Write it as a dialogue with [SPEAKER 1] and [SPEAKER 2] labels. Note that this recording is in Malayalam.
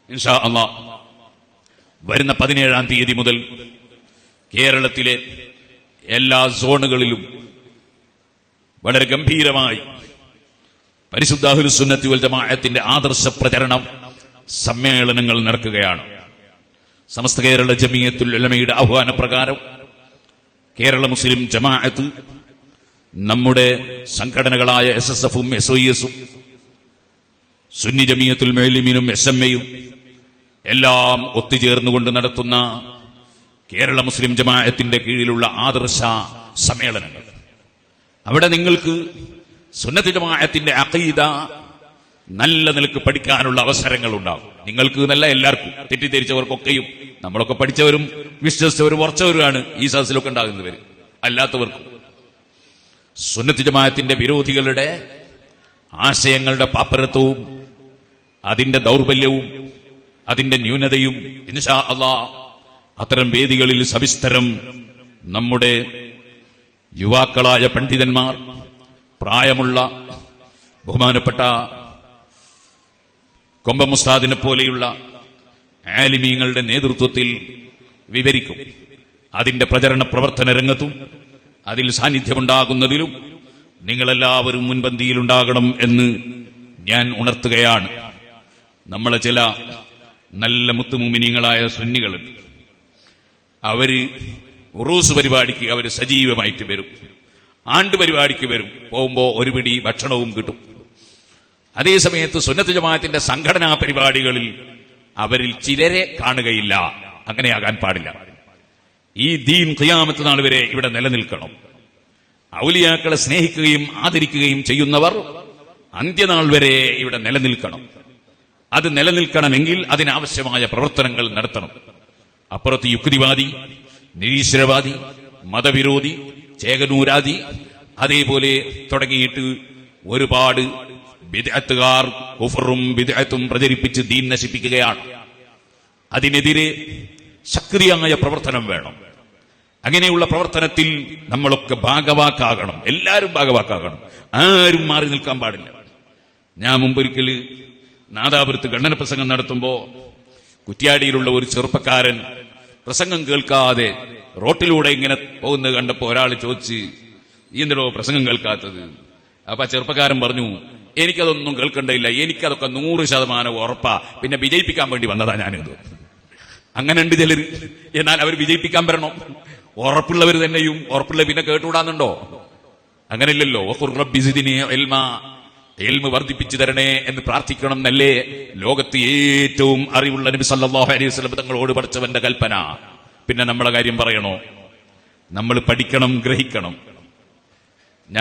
[SPEAKER 1] ഇൻഷാ അല്ലാഹ് വരുന്ന 17-ാം തീയതി മുതൽ കേരളത്തിലെ എല്ലാ സോണുകളിലും വളരെ ഗംഭീരമായി പരിശുദ്ധ അഹ്ലുസ് സുന്നത്തി വൽ ജമാഅത്തിന്റെ ആദർശ പ്രചരണം സമ്മേളനങ്ങൾ നടക്കുകയാണ്. സമസ്ത കേരള ജമിയത്തുൽ ഉലമയുടെ ആഹ്വാനപ്രകാരം കേരള മുസ്ലിം ജമാഅത്ത്, നമ്മുടെ സംഘടനകളായ SSF-ഉം SOES-ഉം സുന്നി ജമിയത്തുൽ മുഅല്ലിമീനും SMA-യും എല്ലാം ഒത്തുചേർന്നുകൊണ്ട് നടത്തുന്ന കേരള മുസ്ലിം ജമാഅത്തിന്റെ കീഴിലുള്ള ആദർശ സമ്മേളനങ്ങൾ. അവിടെ നിങ്ങൾക്ക് സുന്നത്ത് ജമാഅത്തിന്റെ അഖീദ നല്ല നിലക്ക് പഠിക്കാനുള്ള അവസരങ്ങൾ ഉണ്ടാകും. നിങ്ങൾക്ക് എന്നല്ല, എല്ലാവർക്കും, തെറ്റിദ്ധരിച്ചവർക്കൊക്കെയും. നമ്മളൊക്കെ പഠിച്ചവരും വിശ്വസിച്ചവരും ഉറച്ചവരുമാണ് ഈ സദസ്സിലൊക്കെ ഉണ്ടാകുന്നവർ. അല്ലാത്തവർക്കും സുന്നത്ത് ജമാഅത്തിന്റെ വിരോധികളുടെ ആശയങ്ങളുടെ പാപ്പരത്വവും അതിന്റെ ദൗർബല്യവും അതിന്റെ ന്യൂനതയും ഇൻഷാ അല്ലാഹ് അത്തരം വേദികളിൽ സവിസ്തരം നമ്മുടെ യുവാക്കളായ പണ്ഡിതന്മാർ, പ്രായമുള്ള ബഹുമാനപ്പെട്ട കൊമ്പം ഉസ്താദിനെ പോലെയുള്ള ആലിമീങ്ങളുടെ നേതൃത്വത്തിൽ വിവരിക്കും. അതിന്റെ പ്രചരണ പ്രവർത്തന രംഗത്തും അതിൽ സാന്നിധ്യമുണ്ടാകുന്നതിലും നിങ്ങളെല്ലാവരും മുൻപന്തിയിലുണ്ടാകണം എന്ന് ഞാൻ ഉണർത്തുകയാണ്. നമ്മളെ ചില നല്ല മുത്തുമുമിനീങ്ങളായ സുന്നികളുണ്ട്. അവര് ഉറൂസ് പരിപാടിക്ക് അവര് സജീവമായിട്ട് വരും, ആണ്ട് പരിപാടിക്ക് വരും. പോകുമ്പോ ഒരു പിടി ഭക്ഷണവും കിട്ടും. അതേസമയത്ത് സുന്നത്ത് ജമാഅത്തിന്റെ സംഘടനാ പരിപാടികളിൽ അവരിൽ ചിലരെ കാണുകയില്ല. അങ്ങനെയാകാൻ പാടില്ല. ഈ ദീൻ ഖിയാമത്ത് നാൾ വരെ ഇവിടെ നിലനിൽക്കണം. ഔലിയാക്കളെ സ്നേഹിക്കുകയും ആദരിക്കുകയും ചെയ്യുന്നവർ അന്ത്യനാൾ വരെ ഇവിടെ നിലനിൽക്കണം. അത് നിലനിൽക്കണമെങ്കിൽ അതിനാവശ്യമായ പ്രവർത്തനങ്ങൾ നടത്തണം. അപ്പുറത്ത് യുക്തിവാദി, നിരീശ്വരവാദി, മതവിരോധി, ചേകനൂരാദി, അതേപോലെ തുടങ്ങിയിട്ട് ഒരുപാട് ബിദ്അത്തുകാർ കുഫറും ബിദ്അത്തും പ്രചരിപ്പിച്ച് ദീൻ നശിപ്പിക്കുകയാണ്. അതിനെതിരെ ശക്തിയായ പ്രവർത്തനം വേണം. അങ്ങനെയുള്ള പ്രവർത്തനത്തിൽ നമ്മളൊക്കെ ഭാഗവാക്കാകണം. എല്ലാവരും ഭാഗവാക്കാകണം. ആരും മാറി നിൽക്കാൻ പാടില്ല. ഞാൻ മുമ്പൊരിക്കൽ നാദാപുരത്ത് ഖണ്ഡന പ്രസംഗം നടത്തുമ്പോ കുറ്റ്യാടിയിലുള്ള ഒരു ചെറുപ്പക്കാരൻ പ്രസംഗം കേൾക്കാതെ റോട്ടിലൂടെ ഇങ്ങനെ പോകുന്നത് കണ്ടപ്പോ ഒരാൾ ചോദിച്ച്, ഈ എന്തിനോ പ്രസംഗം കേൾക്കാത്തത്? അപ്പൊ ആ ചെറുപ്പക്കാരൻ പറഞ്ഞു, എനിക്കതൊന്നും കേൾക്കണ്ടില്ല, എനിക്കതൊക്കെ 100% ഉറപ്പാ, പിന്നെ വിജയിപ്പിക്കാൻ വേണ്ടി വന്നതാ ഞാനിത്. അങ്ങനെ ഉണ്ട് ചിലർ. എന്നാൽ അവർ വിജയിപ്പിക്കാൻ വരണം. ഉറപ്പുള്ളവർ തന്നെയും ഉറപ്പുള്ള പിന്നെ കേട്ടുകൂടാന്നുണ്ടോ? അങ്ങനെയില്ലല്ലോ. ഇൽമ വർദ്ധിപ്പിച്ചു തരണേ എന്ന് പ്രാർത്ഥിക്കണം എന്നല്ലേ ലോകത്ത് ഏറ്റവും അറിവുള്ള നബി സല്ലല്ലാഹു അലൈഹി വസല്ലം തങ്ങളോട് പഠിച്ചവന്റെ കൽപ്പന. പിന്നെ നമ്മളെ കാര്യം പറയണോ? നമ്മൾ പഠിക്കണം, ഗ്രഹിക്കണം.